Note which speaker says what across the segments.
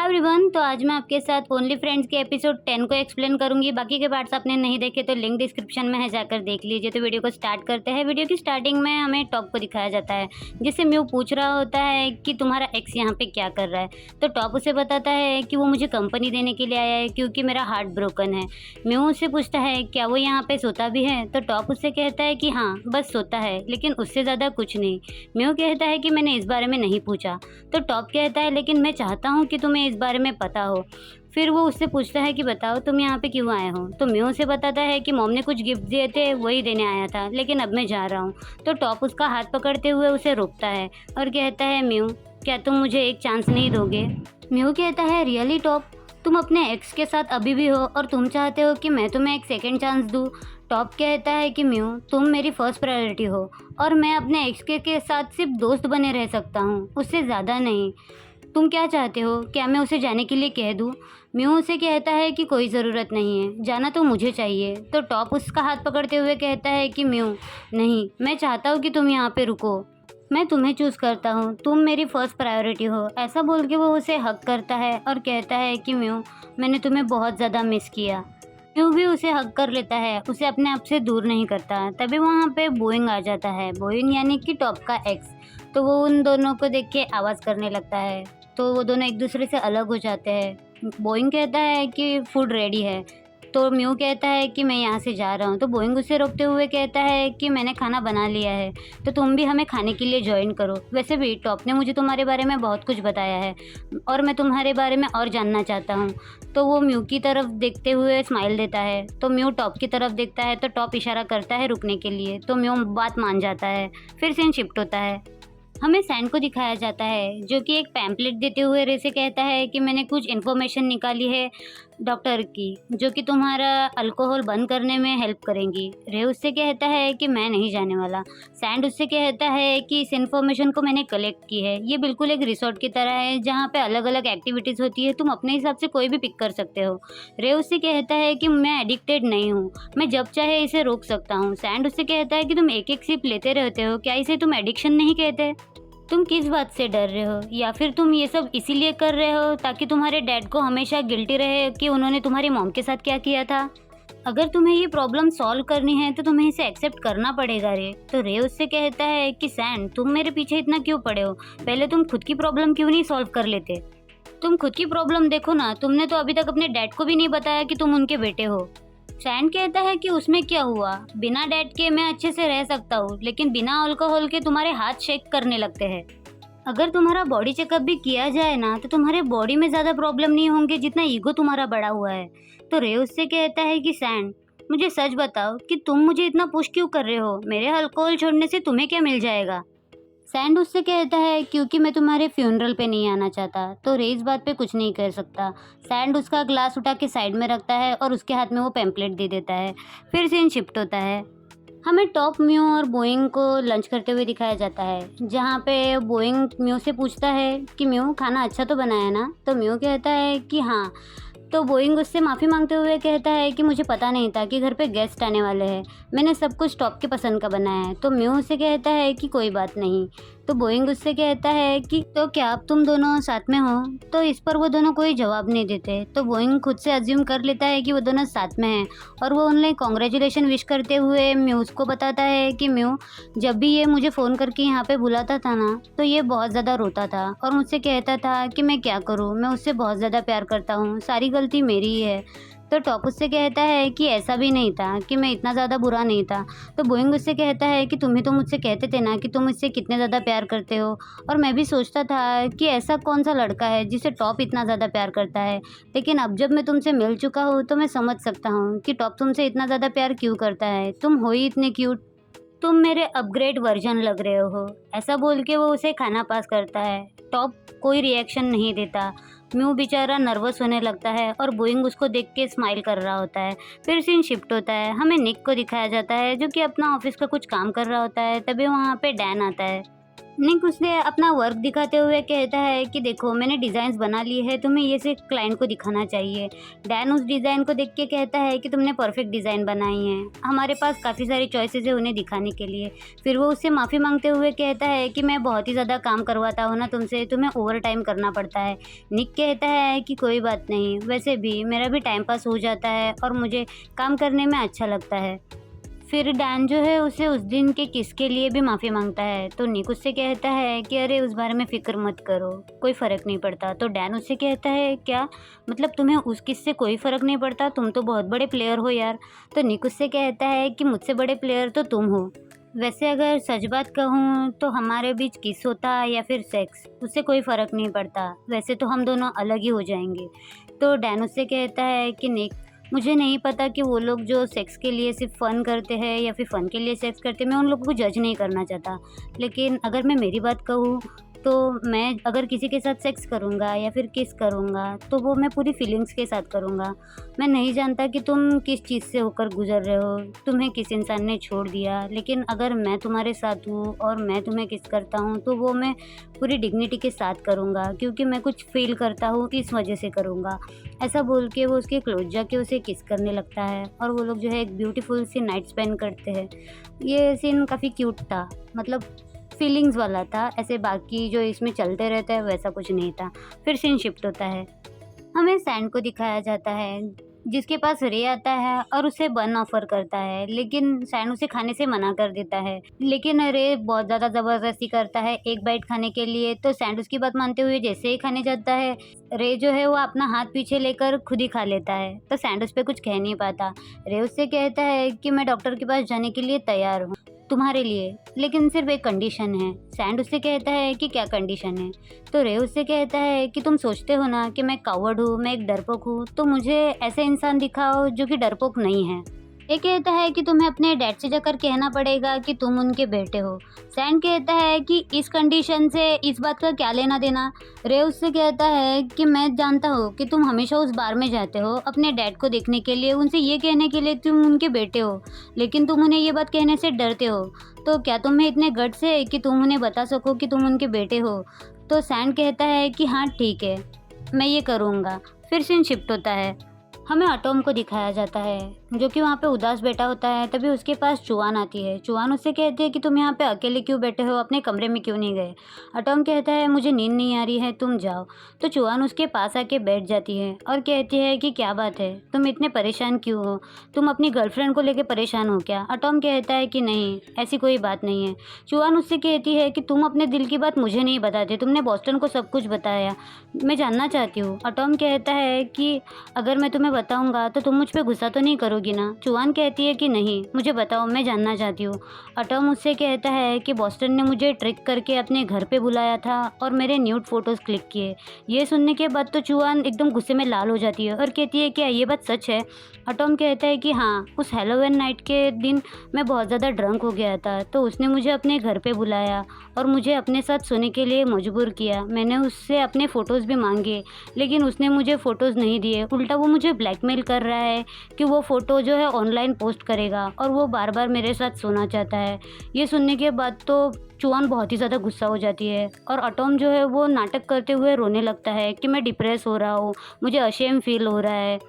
Speaker 1: Hi everyone, तो आज मैं आपके साथ ओनली फ्रेंड्स के एपिसोड 10 को एक्सप्लेन करूंगी। बाकी के पार्ट्स आपने नहीं देखे तो लिंक डिस्क्रिप्शन में है, जाकर देख लीजिए। तो वीडियो को स्टार्ट करते हैं। वीडियो की स्टार्टिंग में हमें टॉप को दिखाया जाता है, जिससे म्यू पूछ रहा होता है कि तुम्हारा एक्स यहाँ पे क्या कर रहा है। तो टॉप उसे बताता है कि वो मुझे कंपनी देने के लिए आया है क्योंकि मेरा हार्ट ब्रोकन है। म्यू उससे पूछता है क्या वो यहाँ पे सोता भी है। तो टॉप उससे कहता है कि हाँ, बस सोता है, लेकिन उससे ज़्यादा कुछ नहीं। म्यू कहता है कि मैंने इस बारे में नहीं पूछा। तो टॉप कहता है लेकिन मैं चाहता हूँ कि तुम्हें इस बारे में पता हो। फिर वो उससे पूछता है कि बताओ तुम यहाँ पे क्यों आए हो। तो म्यू उसे बताता है कि मॉम ने कुछ गिफ्ट दिए थे, वही देने आया था, लेकिन अब मैं जा रहा हूँ। तो टॉप उसका हाथ पकड़ते हुए उसे रोकता है और कहता है म्यू, क्या तुम मुझे एक चांस नहीं दोगे। म्यू कहता है रियली टॉप, तुम अपने एक्स के साथ अभी भी हो और तुम चाहते हो कि मैं तुम्हें एक सेकेंड चांस दूँ। टॉप कहता है कि म्यू, तुम मेरी फर्स्ट प्रायोरिटी हो और मैं अपने एक्स के साथ सिर्फ दोस्त बने रह सकता हूँ, उससे ज़्यादा नहीं। तुम क्या चाहते हो, क्या मैं उसे जाने के लिए कह दूँ। म्यू उसे कहता है कि कोई ज़रूरत नहीं है, जाना तो मुझे चाहिए। तो टॉप उसका हाथ पकड़ते हुए कहता है कि म्यू नहीं, मैं चाहता हूँ कि तुम यहाँ पे रुको, मैं तुम्हें चूज़ करता हूँ, तुम मेरी फर्स्ट प्रायोरिटी हो। ऐसा बोल के वो उसे हक करता है और कहता है कि म्यू, मैंने तुम्हें बहुत ज़्यादा मिस किया। म्यू भी उसे हक कर लेता है, उसे अपने आप से दूर नहीं करता। तभी वहाँ पे बोइंग आ जाता है। बोइंग यानी कि टॉप का एक्स। तो वो उन दोनों को देख के आवाज़ करने लगता है, तो वो दोनों एक दूसरे से अलग हो जाते हैं। बोइंग कहता है कि फूड रेडी है। तो म्यू कहता है कि मैं यहाँ से जा रहा हूँ। तो बोइंग उसे रोकते हुए कहता है कि मैंने खाना बना लिया है, तो तुम भी हमें खाने के लिए ज्वाइन करो। वैसे भी टॉप ने मुझे तुम्हारे बारे में बहुत कुछ बताया है और मैं तुम्हारे बारे में और जानना चाहता हूँ। तो वो म्यू की तरफ देखते हुए स्माइल देता है। तो म्यू टॉप की तरफ देखता है, तो टॉप इशारा करता है रुकने के लिए। तो म्यू बात मान जाता है। फिर सीन शिफ्ट होता है। हमें सैंड को दिखाया जाता है, जो कि एक पैम्पलेट देते हुए रे से कहता है कि मैंने कुछ इन्फॉर्मेशन निकाली है डॉक्टर की, जो कि तुम्हारा अल्कोहल बंद करने में हेल्प करेंगी। रे उससे कहता है कि मैं नहीं जाने वाला। सैंड उससे कहता है कि इस इन्फॉर्मेशन को मैंने कलेक्ट की है, ये बिल्कुल एक रिसोर्ट की तरह है जहाँ पे अलग अलग एक्टिविटीज़ होती है, तुम अपने हिसाब से कोई भी पिक कर सकते हो। रे उससे कहता है कि मैं एडिक्टेड नहीं हूँ, मैं जब चाहे इसे रोक सकता हूँ। सैंड उससे कहता है कि तुम एक एक सिप लेते रहते हो, क्या इसे तुम एडिक्शन नहीं कहते। तुम किस बात से डर रहे हो, या फिर तुम ये सब इसीलिए कर रहे हो ताकि तुम्हारे डैड को हमेशा गिल्टी रहे कि उन्होंने तुम्हारी मॉम के साथ क्या किया था। अगर तुम्हें ये प्रॉब्लम सॉल्व करनी है तो तुम्हें इसे एक्सेप्ट करना पड़ेगा रे। तो रे उससे कहता है कि सैंड, तुम मेरे पीछे इतना क्यों पड़े हो, पहले तुम खुद की प्रॉब्लम क्यों नहीं सॉल्व कर लेते। तुम खुद की प्रॉब्लम देखो ना, तुमने तो अभी तक अपने डैड को भी नहीं बताया कि तुम उनके बेटे हो। सैंड कहता है कि उसमें क्या हुआ, बिना डैड के मैं अच्छे से रह सकता हूँ, लेकिन बिना अल्कोहल के तुम्हारे हाथ शेक करने लगते हैं। अगर तुम्हारा बॉडी चेकअप भी किया जाए ना, तो तुम्हारे बॉडी में ज़्यादा प्रॉब्लम नहीं होंगे जितना ईगो तुम्हारा बड़ा हुआ है। तो रे उससे कहता है कि सैंड, मुझे सच बताओ कि तुम मुझे इतना पुश क्यों कर रहे हो, मेरे अल्कोहल छोड़ने से तुम्हें क्या मिल जाएगा। सैंड उससे कहता है क्योंकि मैं तुम्हारे फ्यूनरल पे नहीं आना चाहता। तो रे इस बात पे कुछ नहीं कर सकता। सैंड उसका ग्लास उठा के साइड में रखता है और उसके हाथ में वो पैम्पलेट दे देता है। फिर सीन शिफ्ट होता है। हमें टॉप, म्यू और बोइंग को लंच करते हुए दिखाया जाता है, जहाँ पे बोइंग म्यू से पूछता है कि म्यू, खाना अच्छा तो बनाया ना। तो म्यू कहता है कि हाँ। तो बोइंग उससे माफ़ी मांगते हुए कहता है कि मुझे पता नहीं था कि घर पे गेस्ट आने वाले हैं, मैंने सब कुछ टॉप के पसंद का बनाया है। तो म्यू उससे कहता है कि कोई बात नहीं। तो बोइंग उससे कहता है कि तो क्या अब तुम दोनों साथ में हो। तो इस पर वो दोनों कोई जवाब नहीं देते। तो बोइंग खुद से अज्यूम कर लेता है कि वो दोनों साथ में हैं और वो उन्हें कॉन्ग्रेचुलेशन विश करते हुए म्यूज़ को बताता है कि म्यू, जब भी ये मुझे फ़ोन करके यहाँ पे बुलाता था ना, तो ये बहुत ज़्यादा रोता था और मुझसे कहता था कि मैं क्या करूँ, मैं उससे बहुत ज़्यादा प्यार करता हूँ, सारी गलती मेरी ही है। तो टॉप उससे कहता है कि ऐसा भी नहीं था, कि मैं इतना ज़्यादा बुरा नहीं था। तो बोइंग उससे कहता है कि तुम्हें तो मुझसे कहते थे ना कि तुम मुझसे कितने ज़्यादा प्यार करते हो, और मैं भी सोचता था कि ऐसा कौन सा लड़का है जिसे टॉप इतना ज़्यादा प्यार करता है, लेकिन अब जब मैं तुमसे मिल चुका हूँ तो मैं समझ सकता हूँ कि टॉप तुमसे इतना ज़्यादा प्यार क्यों करता है। तुम हो ही इतने क्यूट, तुम मेरे अपग्रेड वर्जन लग रहे हो। ऐसा बोल के वो उसे खाना पास करता है। टॉप कोई रिएक्शन नहीं देता। म्यू बेचारा नर्वस होने लगता है और बोइंग उसको देख के स्माइल कर रहा होता है। फिर सीन शिफ्ट होता है। हमें निक को दिखाया जाता है, जो कि अपना ऑफिस का कुछ काम कर रहा होता है। तभी वहाँ पे डैन आता है। निक उसे अपना वर्क दिखाते हुए कहता है कि देखो मैंने डिज़ाइन्स बना लिए हैं, तुम्हें ये सिर्फ क्लाइंट को दिखाना चाहिए। डैन उस डिज़ाइन को देख के कहता है कि तुमने परफेक्ट डिज़ाइन बनाई है, हमारे पास काफ़ी सारी चॉइसेस है उन्हें दिखाने के लिए। फिर वो उससे माफ़ी मांगते हुए कहता है कि मैं बहुत ही ज़्यादा काम करवाता हूँ ना तुमसे, तुम्हें ओवर टाइम करना पड़ता है। निक कहता है कि कोई बात नहीं, वैसे भी मेरा भी टाइम पास हो जाता है और मुझे काम करने में अच्छा लगता है। फिर डैन जो है उसे उस दिन के किस के लिए भी माफ़ी मांगता है, तो निक उससे कहता है कि अरे उस बारे में फ़िक्र मत करो, कोई फ़र्क नहीं पड़ता। तो डैन उससे कहता है क्या मतलब तुम्हें उस किस से कोई फ़र्क नहीं पड़ता, तुम तो बहुत बड़े प्लेयर हो यार। तो निक उससे कहता है कि मुझसे बड़े प्लेयर तो तुम हो। वैसे अगर सच बात कहूँ तो हमारे बीच किस होता या फिर सेक्स, उससे कोई फ़र्क नहीं पड़ता, वैसे तो हम दोनों अलग ही हो जाएंगे। तो डैन उससे कहता है कि निक मुझे नहीं पता कि वो लोग जो सेक्स के लिए सिर्फ फ़न करते हैं या फिर फ़न के लिए सेक्स करते हैं, मैं उन लोगों को जज नहीं करना चाहता। लेकिन अगर मैं मेरी बात कहूँ तो मैं अगर किसी के साथ सेक्स करूँगा या फिर किस करूँगा तो वो मैं पूरी फीलिंग्स के साथ करूँगा। मैं नहीं जानता कि तुम किस चीज़ से होकर गुज़र रहे हो, तुम्हें किस इंसान ने छोड़ दिया, लेकिन अगर मैं तुम्हारे साथ हूँ और मैं तुम्हें किस करता हूँ तो वो मैं पूरी डिग्निटी के साथ करूँगा, क्योंकि मैं कुछ फ़ील करता हूँ इस वजह से करूँगा। ऐसा बोल के वो उसके क्लोज जाके उसे किस करने लगता है और वो लोग जो है एक ब्यूटीफुल सी नाइट स्पेंड करते हैं। ये सीन काफ़ी क्यूट था, मतलब फीलिंग्स वाला था, ऐसे बाकी जो इसमें चलते रहता है वैसा कुछ नहीं था। फिर सीन शिफ्ट होता है, हमें सैंड को दिखाया जाता है जिसके पास रे आता है और उसे बन ऑफर करता है, लेकिन सैंड उसे खाने से मना कर देता है। लेकिन रे बहुत ज़्यादा ज़बरदस्ती करता है एक बाइट खाने के लिए, तो सैंड उसकी बात मानते हुए जैसे ही खाने जाता है, रे जो है वो अपना हाथ पीछे लेकर खुद ही खा लेता है। तो सैंड उस पर कुछ कह नहीं पाता। रे उससे कहता है कि मैं डॉक्टर के पास जाने के लिए तैयार हूँ तुम्हारे लिए, लेकिन सिर्फ एक कंडीशन है। सैंड उससे कहता है कि क्या कंडीशन है। तो रे उससे कहता है कि तुम सोचते हो ना कि मैं कावर्ड हूँ, मैं एक डरपोक हूँ, तो मुझे ऐसे इंसान दिखाओ जो कि डरपोक नहीं है। ये कहता है कि तुम्हें अपने डैड से जाकर कहना पड़ेगा कि तुम उनके बेटे हो। सैंड कहता है कि इस कंडीशन से इस बात का क्या लेना देना। रे उससे कहता है कि मैं जानता हूँ कि तुम हमेशा उस बार में जाते हो अपने डैड को देखने के लिए, उनसे ये कहने के लिए तुम उनके बेटे हो, लेकिन तुम उन्हें ये बात कहने से डरते हो। तो क्या तुम्हें इतने गट्स है कि तुम उन्हें बता सको कि तुम उनके बेटे हो। तो सैंड कहता है कि हाँ ठीक है, मैं ये करूँगा। फिर सीन शिफ्ट होता है, हमें अटोम को दिखाया जाता है जो कि वहाँ पे उदास बैठा होता है। तभी उसके पास चुआन आती है। चुआन उससे कहती है कि तुम यहाँ पे अकेले क्यों बैठे हो, अपने कमरे में क्यों नहीं गए। अटोम कहता है मुझे नींद नहीं आ रही है, तुम जाओ। तो चुआन उसके पास आके बैठ जाती है और कहती है कि क्या बात है, तुम इतने परेशान क्यों हो, तुम अपनी गर्लफ्रेंड को लेकर परेशान हो क्या। अटोम कहता है कि नहीं, ऐसी कोई बात नहीं है। चुआन उससे कहती है कि तुम अपने दिल की बात मुझे नहीं बताते, तुमने बॉस्टन को सब कुछ बताया, मैं जानना चाहती हूँ। अटोम कहता है कि अगर मैं तुम्हें बताऊंगा तो तुम मुझ पे गुस्सा तो नहीं करोगी ना। चुआन कहती है कि नहीं, मुझे बताओ, मैं जानना चाहती हूँ। अटोम उससे कहता है कि बॉस्टन ने मुझे ट्रिक करके अपने घर पे बुलाया था और मेरे न्यूड फोटोज़ क्लिक किए। ये सुनने के बाद तो चुआन एकदम गुस्से में लाल हो जाती है और कहती है क्या ये बात सच है। अटोम कहता है कि हाँ, उस हैलोवीन नाइट के दिन मैं बहुत ज़्यादा ड्रंक हो गया था, तो उसने मुझे अपने घर पे बुलाया और मुझे अपने साथ सोने के लिए मजबूर किया। मैंने उससे अपने फ़ोटोज़ भी मांगे, लेकिन उसने मुझे फ़ोटोज़ नहीं दिए, उल्टा वो मुझे ब्लैकमेल कर रहा है कि वो फ़ोटो जो है ऑनलाइन पोस्ट करेगा और वो बार बार मेरे साथ सोना चाहता है। ये सुनने के बाद तो चुआन बहुत ही ज़्यादा गुस्सा हो जाती है और अटोम जो है वो नाटक करते हुए रोने लगता है कि मैं डिप्रेस हो रहा हूँ, मुझे अशेम फील हो रहा है,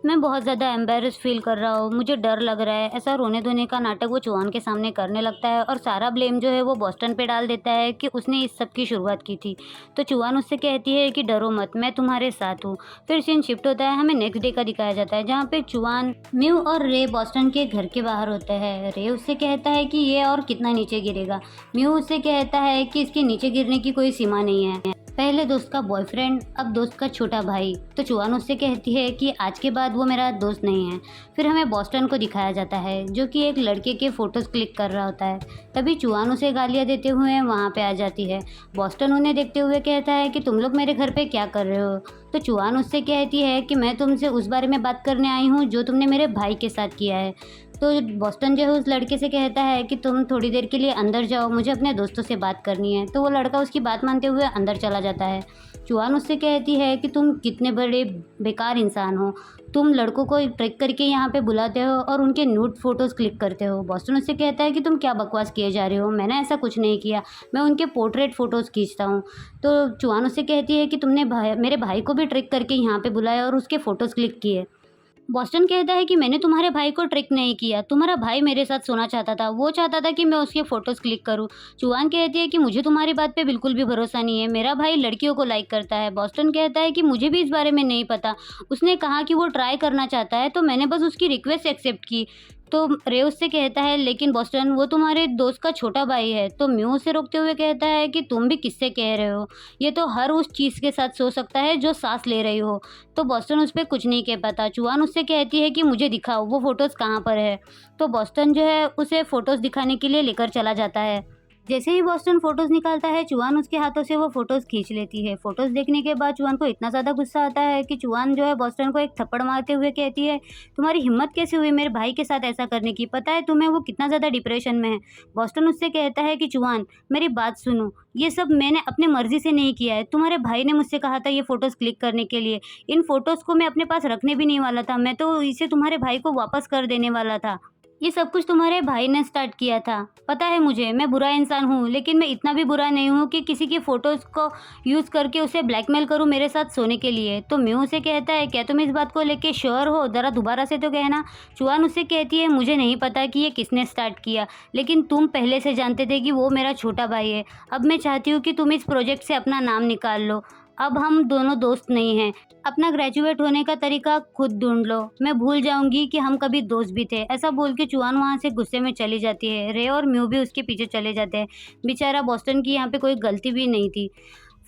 Speaker 1: मैं बहुत ज़्यादा एम्बेरस फील कर रहा हूँ, मुझे डर लग रहा है। ऐसा रोने धोने का नाटक वो चुआन के सामने करने लगता है और सारा ब्लेम जो है वो बॉस्टन पे डाल देता है कि उसने इस सब की शुरुआत की थी। तो चुआन उससे कहती है कि डरो मत, मैं तुम्हारे साथ हूँ। फिर सीन शिफ्ट होता है, हमें नेक्स्ट डे का दिखाया जाता है जहाँ पे चुआन, म्यू और रे बॉस्टन के घर के बाहर होते हैं। रे उससे कहता है कि ये और कितना नीचे गिरेगा। म्यू उससे कहता है कि इसके नीचे गिरने की कोई सीमा नहीं है, पहले दोस्त का बॉयफ्रेंड, अब दोस्त का छोटा भाई। तो चुआन उससे कहती है कि आज के बाद वो मेरा दोस्त नहीं है। फिर हमें बॉस्टन को दिखाया जाता है जो कि एक लड़के के फ़ोटोज़ क्लिक कर रहा होता है। तभी चुआन उसे गालियाँ देते हुए वहाँ पे आ जाती है। बॉस्टन उन्हें देखते हुए कहता है कि तुम लोग मेरे घर पे क्या कर रहे हो। तो चुआन उससे कहती है कि मैं तुमसे उस बारे में बात करने आई हूँ जो तुमने मेरे भाई के साथ किया है। तो बॉस्टन जो है उस लड़के से कहता है कि तुम थोड़ी देर के लिए अंदर जाओ, मुझे अपने दोस्तों से बात करनी है। तो वो लड़का उसकी बात मानते हुए अंदर चला जाता है। चुआन उससे कहती है कि तुम कितने बड़े बेकार इंसान हो, तुम लड़कों को ट्रिक करके यहाँ पे बुलाते हो और उनके न्यूड फ़ोटोज़ क्लिक करते हो। बॉस्टन उससे कहता है कि तुम क्या बकवास किए जा रहे हो, मैंने ऐसा कुछ नहीं किया, मैं उनके पोर्ट्रेट फ़ोटोज़ खींचता हूँ। तो चुआन उससे कहती है कि तुमने मेरे भाई को भी ट्रिक करके यहाँ पे बुलाया और उसके फ़ोटोज़ क्लिक किए। बॉस्टन कहता है कि मैंने तुम्हारे भाई को ट्रिक नहीं किया, तुम्हारा भाई मेरे साथ सोना चाहता था, वो चाहता था कि मैं उसके फ़ोटोज़ क्लिक करूँ। चुआन कहती है कि मुझे तुम्हारी बात पे बिल्कुल भी भरोसा नहीं है, मेरा भाई लड़कियों को लाइक करता है। बॉस्टन कहता है कि मुझे भी इस बारे में नहीं पता, उसने कहा कि वो ट्राई करना चाहता है तो मैंने बस उसकी रिक्वेस्ट एक्सेप्ट की। तो रे उससे कहता है लेकिन बॉस्टन वो तुम्हारे दोस्त का छोटा भाई है। तो म्यू उसे रोकते हुए कहता है कि तुम भी किससे कह रहे हो, ये तो हर उस चीज़ के साथ सो सकता है जो सांस ले रही हो। तो बॉस्टन उस पर कुछ नहीं कह पाता। चुआन उससे कहती है कि मुझे दिखाओ वो फ़ोटोज़ कहाँ पर है। तो बॉस्टन जो है उसे फ़ोटोज़ दिखाने के लिए लेकर चला जाता है। जैसे ही बॉस्टन फ़ोटोज़ निकालता है, चुआन उसके हाथों से वो फ़ोटोज़ खींच लेती है। फ़ोटोज़ देखने के बाद चुआन को इतना ज़्यादा गुस्सा आता है कि चुआन जो है बॉस्टन को एक थप्पड़ मारते हुए कहती है, तुम्हारी हिम्मत कैसे हुई मेरे भाई के साथ ऐसा करने की? पता है तुम्हें वो कितना ज़्यादा डिप्रेशन में है? बॉस्टन उससे कहता है कि चुआन मेरी बात सुनो, ये सब मैंने अपनी मर्ज़ी से नहीं किया है। तुम्हारे भाई ने मुझसे कहा था ये फ़ोटोज़ क्लिक करने के लिए। इन फ़ोटोज़ को मैं अपने पास रखने भी नहीं वाला था, मैं तो इसे तुम्हारे भाई को वापस कर देने वाला था। ये सब कुछ तुम्हारे भाई ने स्टार्ट किया था। पता है मुझे, मैं बुरा इंसान हूँ, लेकिन मैं इतना भी बुरा नहीं हूँ कि किसी की फ़ोटोज़ को यूज़ करके उसे ब्लैकमेल करूँ मेरे साथ सोने के लिए। तो म्यू उसे कहता है, क्या तुम इस बात को लेके श्योर हो? ज़रा दोबारा से तो कहना। चुआन उससे कहती है, मुझे नहीं पता कि ये किसने स्टार्ट किया, लेकिन तुम पहले से जानते थे कि वो मेरा छोटा भाई है। अब मैं चाहती हूँ कि तुम इस प्रोजेक्ट से अपना नाम निकाल लो। अब हम दोनों दोस्त नहीं हैं। अपना ग्रेजुएट होने का तरीका खुद ढूँढ लो। मैं भूल जाऊँगी कि हम कभी दोस्त भी थे। ऐसा बोल के चुआन वहाँ से गुस्से में चली जाती है। रे और म्यू भी उसके पीछे चले जाते हैं। बेचारा बॉस्टन की यहाँ पे कोई गलती भी नहीं थी।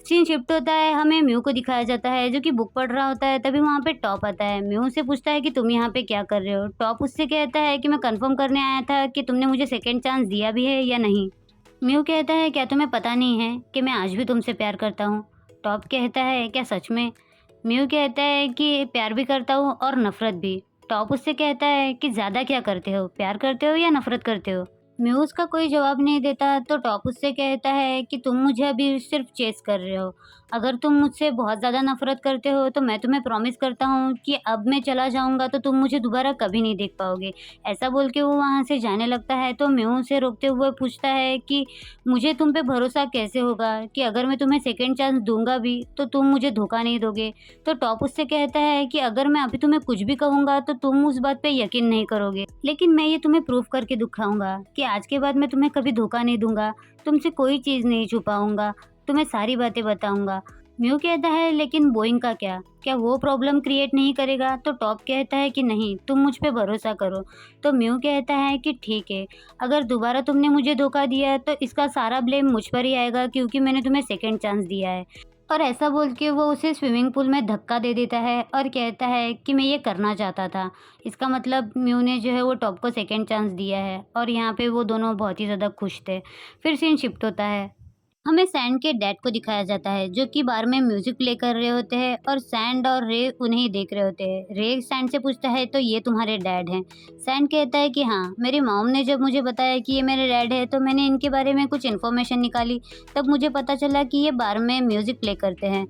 Speaker 1: सीन शिफ्ट होता है, हमें म्यू को दिखाया जाता है जो कि बुक पढ़ रहा होता है। तभी वहाँ पे टॉप आता है। म्यू से पूछता है कि तुम यहाँ पे क्या कर रहे हो? टॉप उससे कहता है कि मैं कन्फर्म करने आया था कि तुमने मुझे सेकंड चांस दिया भी है या नहीं। म्यू कहता है, क्या तुम्हें पता नहीं है कि मैं आज भी तुमसे प्यार करता हूँ? टॉप कहता है, क्या सच में? म्यू कहता है कि प्यार भी करता हूँ और नफ़रत भी। टॉप उससे कहता है कि ज़्यादा क्या करते हो, प्यार करते हो या नफ़रत करते हो? म्यू उसका कोई जवाब नहीं देता। तो टॉप उससे कहता है कि तुम मुझे अभी सिर्फ चेस कर रहे हो। अगर तुम मुझसे बहुत ज़्यादा नफ़रत करते हो तो मैं तुम्हें प्रॉमिस करता हूँ कि अब मैं चला जाऊँगा तो तुम मुझे दोबारा कभी नहीं देख पाओगे। ऐसा बोल के वो वहाँ से जाने लगता है। तो म्यू उसे रोकते हुए पूछता है कि मुझे तुम पे भरोसा कैसे होगा कि अगर मैं तुम्हें सेकंड चांस दूँगा भी तो तुम मुझे धोखा नहीं दोगे? तो टॉप उससे कहता है कि अगर मैं अभी तुम्हें कुछ भी कहूँगा तो तुम उस बात पे यकीन नहीं करोगे। लेकिन मैं ये तुम्हें प्रूव करके दिखाऊँगा कि आज के बाद मैं तुम्हें कभी धोखा नहीं दूँगा, तुमसे कोई चीज़ नहीं छुपाऊँगा, तुम्हें सारी बातें बताऊँगा। म्यू कहता है, लेकिन बोइंग का क्या? क्या वो प्रॉब्लम क्रिएट नहीं करेगा? तो टॉप कहता है कि नहीं, तुम मुझ पे भरोसा करो। तो म्यू कहता है कि ठीक है, अगर दोबारा तुमने मुझे धोखा दिया तो इसका सारा ब्लेम मुझ पर ही आएगा क्योंकि मैंने तुम्हें सेकंड चांस दिया है। और ऐसा बोल के वो उसे स्विमिंग पूल में धक्का दे देता है और कहता है कि मैं ये करना चाहता था। इसका मतलब म्यू ने जो है वो टॉप को सेकंड चांस दिया है और यहाँ पे वो दोनों बहुत ही ज़्यादा खुश थे। फिर सीन शिफ्ट होता है, हमें सैंड के डैड को दिखाया जाता है जो कि बार में म्यूजिक प्ले कर रहे होते हैं और सैंड और रे उन्हें ही देख रहे होते हैं। रे सैंड से पूछता है, तो ये तुम्हारे डैड हैं? सैंड कहता है कि हाँ, मेरी मॉम ने जब मुझे बताया कि ये मेरे डैड है तो मैंने इनके बारे में कुछ इन्फॉर्मेशन निकाली, तब मुझे पता चला कि ये बार में म्यूजिक प्ले करते हैं।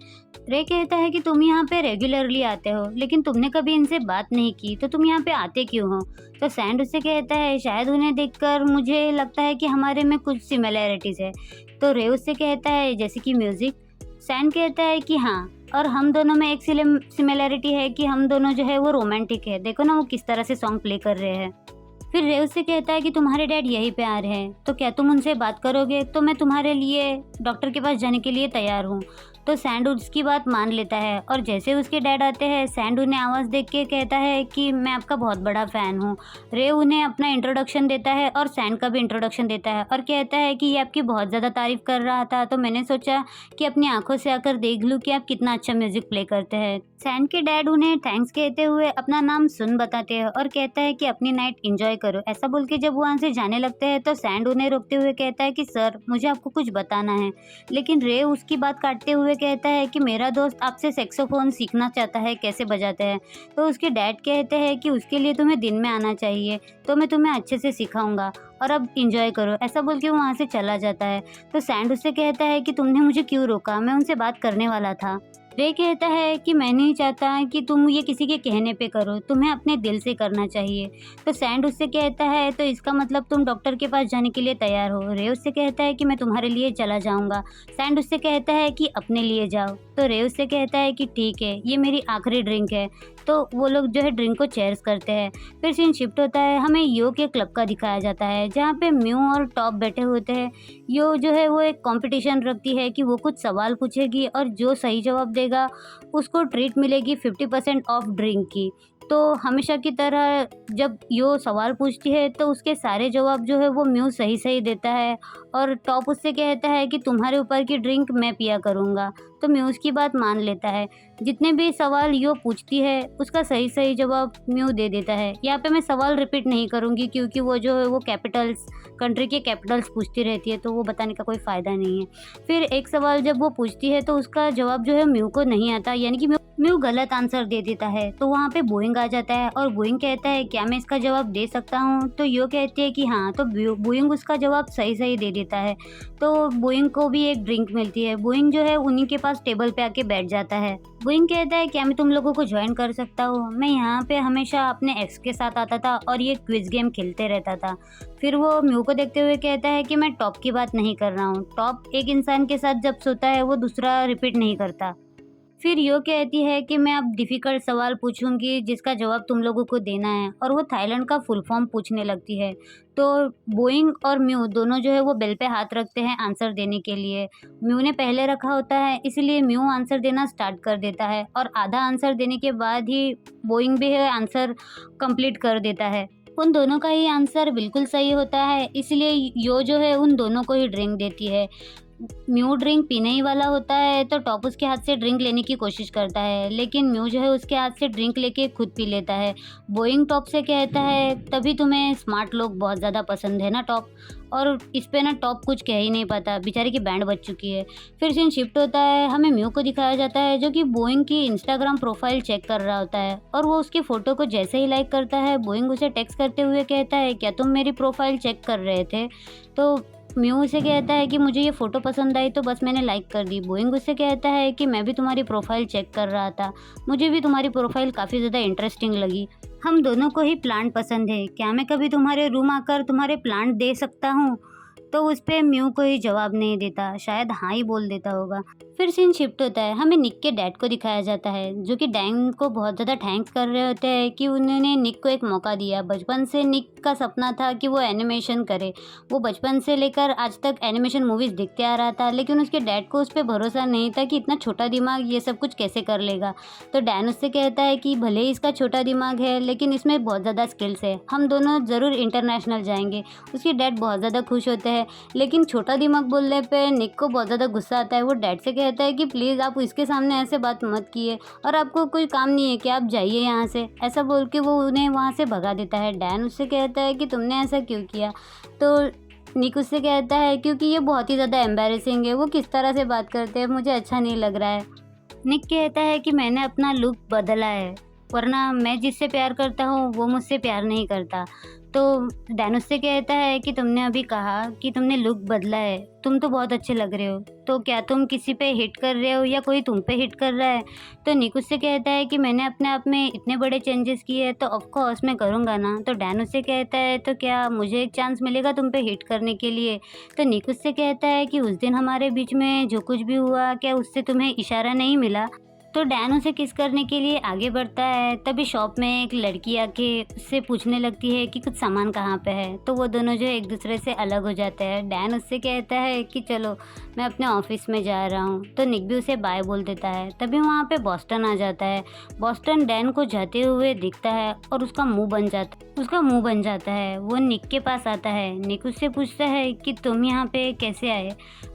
Speaker 1: रे कहता है कि तुम यहाँ पे रेगुलरली आते हो लेकिन तुमने कभी इनसे बात नहीं की, तो तुम यहाँ पे आते क्यों हो? तो सैंड उससे कहता है, शायद उन्हें देखकर मुझे लगता है कि हमारे में कुछ सिमिलैरिटीज़ है। तो रे उससे कहता है, जैसे कि म्यूज़िक? सैंड कहता है कि हाँ, और हम दोनों में एक सिमिलैरिटी है कि हम दोनों जो है वो रोमांटिक है। देखो ना वो किस तरह से सॉन्ग प्ले कर रहे हैं। फिर रे उससे कहता है कि तुम्हारे डैड यहीं पे आ रहे हैं, तो क्या तुम उनसे बात करोगे? तो मैं तुम्हारे लिए डॉक्टर के पास जाने के लिए तैयार हूँ। तो सैंड उसकी बात मान लेता है और जैसे उसके डैड आते हैं, सैंड उन्हें आवाज़ देख के कहता है कि मैं आपका बहुत बड़ा फ़ैन हूँ। रे उन्हें अपना इंट्रोडक्शन देता है और सैंड का भी इंट्रोडक्शन देता है और कहता है कि ये आपकी बहुत ज़्यादा तारीफ़ कर रहा था, तो मैंने सोचा कि अपनी आंखों से आकर देख लूँ कि आप कितना अच्छा म्यूज़िक प्ले करते हैं। सैंड के डैड उन्हें थैंक्स कहते हुए अपना नाम सुन बताते हैं और कहता है कि अपनी नाइट एंजॉय करो। ऐसा बोल के जब वो वहाँ से जाने लगते हैं तो सैंड उन्हें रोकते हुए कहता है कि सर, मुझे आपको कुछ बताना है। लेकिन रे उसकी बात काटते हुए हुए कहता है कि मेरा दोस्त आपसे सैक्सोफोन सीखना चाहता है कैसे बजाते हैं। तो उसके डैड कहते हैं कि उसके लिए तुम्हें दिन में आना चाहिए, तो मैं तुम्हें अच्छे से सिखाऊंगा और अब इंजॉय करो। ऐसा बोल के वो वहाँ से चला जाता है। तो सैंड उससे कहता है कि तुमने मुझे क्यों रोका, मैं उनसे बात करने वाला था। रे कहता है कि मैं नहीं चाहता कि तुम ये किसी के कहने पे करो, तुम्हें अपने दिल से करना चाहिए। तो सैंड उससे कहता है तो इसका मतलब तुम डॉक्टर के पास जाने के लिए तैयार हो। रे उससे कहता है कि मैं तुम्हारे लिए चला जाऊंगा। सैंड उससे कहता है कि अपने लिए जाओ। तो रे उससे कहता है कि ठीक है, ये मेरी आखिरी ड्रिंक है। तो वो लोग जो है ड्रिंक को चेयर्स करते हैं। फिर सीन शिफ्ट होता है, हमें यो के क्लब का दिखाया जाता है जहाँ पे म्यू और टॉप बैठे होते हैं। यो जो है वो एक कंपटीशन रखती है कि वो कुछ सवाल पूछेगी और जो सही जवाब देगा उसको ट्रीट मिलेगी 50% ऑफ ड्रिंक की। तो हमेशा की तरह जब यो सवाल पूछती है तो उसके सारे जवाब जो है वो म्यू सही सही देता है और टॉप उससे कहता है कि तुम्हारे ऊपर की ड्रिंक मैं पिया करूँगा। तो म्यू उसकी बात मान लेता है। जितने भी सवाल यो पूछती है उसका सही सही जवाब म्यू दे देता है। यहाँ पे मैं सवाल रिपीट नहीं करूँगी क्योंकि वो जो है वो कैपिटल्स, कंट्री के कैपिटल्स पूछती रहती है, तो वो बताने का कोई फ़ायदा नहीं है। फिर एक सवाल जब वो पूछती है तो उसका जवाब जो है म्यू को नहीं आता, यानी कि म्यू गलत आंसर दे देता है। तो वहाँ पे बोइंग आ जाता है और बोइंग कहता है क्या मैं इसका जवाब दे सकता हूँ। तो यो कहती है कि हाँ। तो बोइंग उसका जवाब सही सही दे देता है। तो बोइंग को भी एक ड्रिंक मिलती है। बोइंग जो है उन्हीं के पास टेबल पे आके बैठ जाता है। बोइंग कहता है क्या मैं तुम लोगों को ज्वाइन कर सकता हूँ, मैं यहाँ पे हमेशा अपने एक्स के साथ आता था और ये क्विज गेम खेलते रहता था। फिर वो म्यू को देखते हुए कहता है कि मैं टॉप की बात नहीं कर रहा हूँ। टॉप एक इंसान के साथ जब सोता है वो दूसरा रिपीट नहीं करता। फिर यो कहती है कि मैं अब डिफ़िकल्ट सवाल पूछूंगी जिसका जवाब तुम लोगों को देना है, और वो थाईलैंड का फुल फॉर्म पूछने लगती है। तो बोइंग और म्यू दोनों जो है वो बेल पे हाथ रखते हैं आंसर देने के लिए। म्यू ने पहले रखा होता है इसलिए म्यू आंसर देना स्टार्ट कर देता है और आधा आंसर देने के बाद ही बोइंग भी है आंसर कंप्लीट कर देता है। उन दोनों का ही आंसर बिल्कुल सही होता है, इसलिए यो जो है उन दोनों को ही ड्रिंक देती है। म्यू ड्रिंक पीने ही वाला होता है तो टॉप उसके हाथ से ड्रिंक लेने की कोशिश करता है, लेकिन म्यू जो है उसके हाथ से ड्रिंक लेके खुद पी लेता है। बोइंग टॉप से कहता है तभी तुम्हें स्मार्ट लोग बहुत ज़्यादा पसंद है ना टॉप। और इस पे ना टॉप कुछ कह ही नहीं पाता, बेचारे की बैंड बज चुकी है। फिर सीन शिफ्ट होता है, हमें म्यू को दिखाया जाता है जो कि बोइंग की इंस्टाग्राम प्रोफाइल चेक कर रहा होता है और वो उसकी फ़ोटो को जैसे ही लाइक करता है बोइंग उसे टेक्स्ट करते हुए कहता है क्या तुम मेरी प्रोफाइल चेक कर रहे थे। तो म्यू उसे कहता है कि मुझे ये फ़ोटो पसंद आई तो बस मैंने लाइक कर दी। बोइंग उससे कहता है कि मैं भी तुम्हारी प्रोफाइल चेक कर रहा था, मुझे भी तुम्हारी प्रोफाइल काफ़ी ज़्यादा इंटरेस्टिंग लगी। हम दोनों को ही प्लांट पसंद है, क्या मैं कभी तुम्हारे रूम आकर तुम्हारे प्लांट दे सकता हूँ। तो उस पर म्यू कोई जवाब नहीं देता, शायद हाँ ही बोल देता होगा। फिर सीन शिफ्ट होता है, हमें निक के डैड को दिखाया जाता है जो कि डैन को बहुत ज़्यादा थैंक्स कर रहे होते हैं कि उन्होंने निक को एक मौका दिया। बचपन से निक का सपना था कि वो एनिमेशन करे। वो बचपन से लेकर आज तक एनिमेशन मूवीज़ देखते आ रहा था, लेकिन उसके डैड को उस पर भरोसा नहीं था कि इतना छोटा दिमाग ये सब कुछ कैसे कर लेगा। तो डैन उससे कहता है कि भले ही इसका छोटा दिमाग है लेकिन इसमें बहुत ज़्यादा स्किल्स है, हम दोनों ज़रूर इंटरनेशनल जाएंगे। उसके डैड बहुत ज़्यादा खुश होते हैं, लेकिन छोटा दिमाग बोलने पे निक को बहुत ज़्यादा गुस्सा आता है। वो डैड से कहता है कि प्लीज़ आप इसके सामने ऐसे बात मत कीजिए और आपको कोई काम नहीं है कि आप जाइए यहाँ से, ऐसा बोल के वो उन्हें वहाँ से भगा देता है। डैन उससे कहता है कि तुमने ऐसा क्यों किया। तो निक उससे कहता है क्योंकि ये बहुत ही ज़्यादा एम्बैरेसिंग है, वो किस तरह से बात करते हैं मुझे अच्छा नहीं लग रहा है। निक कहता है कि मैंने अपना लुक बदला है, वरना मैं जिससे प्यार करता हूँ वो मुझसे प्यार नहीं करता। तो डैन उससे कहता है कि तुमने अभी कहा कि तुमने लुक बदला है, तुम तो बहुत अच्छे लग रहे हो, तो क्या तुम किसी पे हिट कर रहे हो या कोई तुम पे हिट कर रहा है। तो निक उससे कहता है कि मैंने अपने आप में इतने बड़े चेंजेस किए हैं तो ऑफकोर्स मैं करूँगा ना। तो डैन उससे कहता है तो क्या मुझे एक चांस मिलेगा तुम पे हिट करने के लिए। तो निक उससे कहता है कि उस दिन हमारे बीच में जो कुछ भी हुआ क्या उससे तुम्हें इशारा नहीं मिला। तो डैन उसे किस करने के लिए आगे बढ़ता है, तभी शॉप में एक लड़की आके उससे पूछने लगती है कि कुछ सामान कहाँ पे है। तो वो दोनों जो एक दूसरे से अलग हो जाते हैं। डैन उससे कहता है कि चलो मैं अपने ऑफिस में जा रहा हूँ। तो निक भी उसे बाय बोल देता है। तभी वहाँ पे बॉस्टन आ जाता है। बॉस्टन डैन को जाते हुए दिखता है और उसका मुंह बन जाता है। वो निक के पास आता है। निक उससे पूछता है कि तुम यहाँ पे कैसे आए।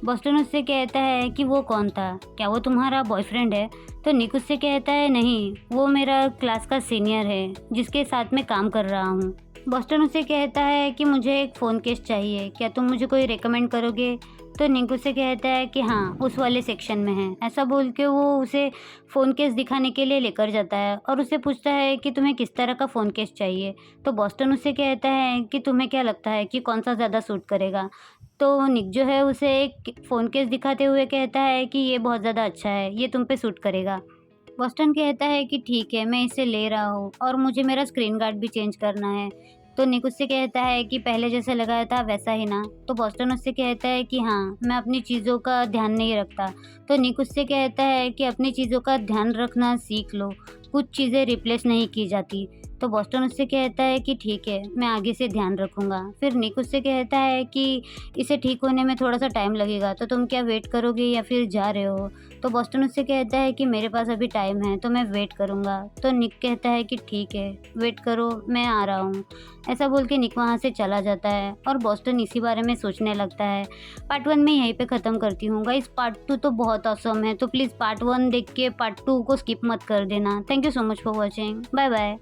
Speaker 1: बॉस्टन उससे कहता है कि वो कौन था, क्या वो तुम्हारा बॉयफ्रेंड है। तो निक उससे कहता है नहीं, वो मेरा क्लास का सीनियर है जिसके साथ में काम कर रहा हूँ। बॉस्टन उससे कहता है कि मुझे एक फ़ोन केस चाहिए, क्या तुम मुझे कोई रेकमेंड करोगे। तो निक उससे कहता है कि हाँ उस वाले सेक्शन में है। ऐसा बोल के वो उसे फ़ोन केस दिखाने के लिए लेकर जाता है और उससे पूछता है कि तुम्हें किस तरह का फ़ोन केस चाहिए। तो बॉस्टन उससे कहता है कि तुम्हें क्या लगता है कि कौन सा ज़्यादा सूट करेगा। तो निक जो है उसे एक फ़ोन केस दिखाते हुए कहता है कि ये बहुत ज़्यादा अच्छा है, ये तुम पे सूट करेगा। बॉस्टन कहता है कि ठीक है, मैं इसे ले रहा हूँ और मुझे मेरा स्क्रीन गार्ड भी चेंज करना है। तो निक उससे कहता है कि पहले जैसे लगाया था वैसा ही ना? तो बॉस्टन उससे कहता है कि हाँ, मैं अपनी चीज़ों का ध्यान नहीं रखता। तो निक उससे कहता है कि अपनी चीज़ों का ध्यान रखना सीख लो, कुछ चीज़ें रिप्लेस नहीं की जाती। तो बॉस्टन उससे कहता है कि ठीक है, मैं आगे से ध्यान रखूँगा। फिर निक उससे कहता है कि इसे ठीक होने में थोड़ा-सा टाइम लगेगा, तो तुम क्या वेट करोगे या फिर जा रहे हो? तो बॉस्टन उससे कहता है कि मेरे पास अभी टाइम है, तो मैं वेट करूँगा। तो निक कहता है कि ठीक है, वेट करो, मैं आ रहा हूँ। ऐसा बोल के निक वहाँ से चला जाता है और बॉस्टन इसी बारे में सोचने लगता है। पार्ट 1 मैं यहीं पे ख़त्म करती हूँ गाइस। पार्ट 2 तो बहुत ऑसम है, तो प्लीज़ पार्ट 1 देख के पार्ट 2 को स्किप मत कर देना। Thank you so much for watching. Bye bye.